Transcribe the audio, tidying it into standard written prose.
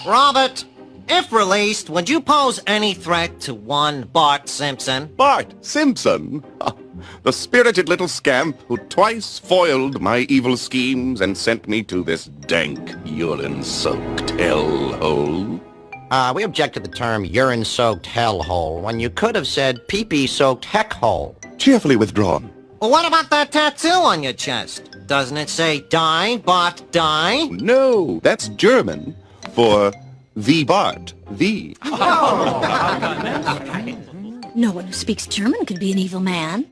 Robert, if released, would you pose any threat to one Bart Simpson? Bart Simpson? The spirited little scamp who twice foiled my evil schemes and sent me to this dank, urine-soaked hellhole. We object to the term urine-soaked hellhole when you could have said pee-pee-soaked heckhole. Cheerfully withdrawn. Well, what about that tattoo on your chest? Doesn't it say die, Bart, die? No, that's German for the Bart. The. No one who speaks German could be an evil man.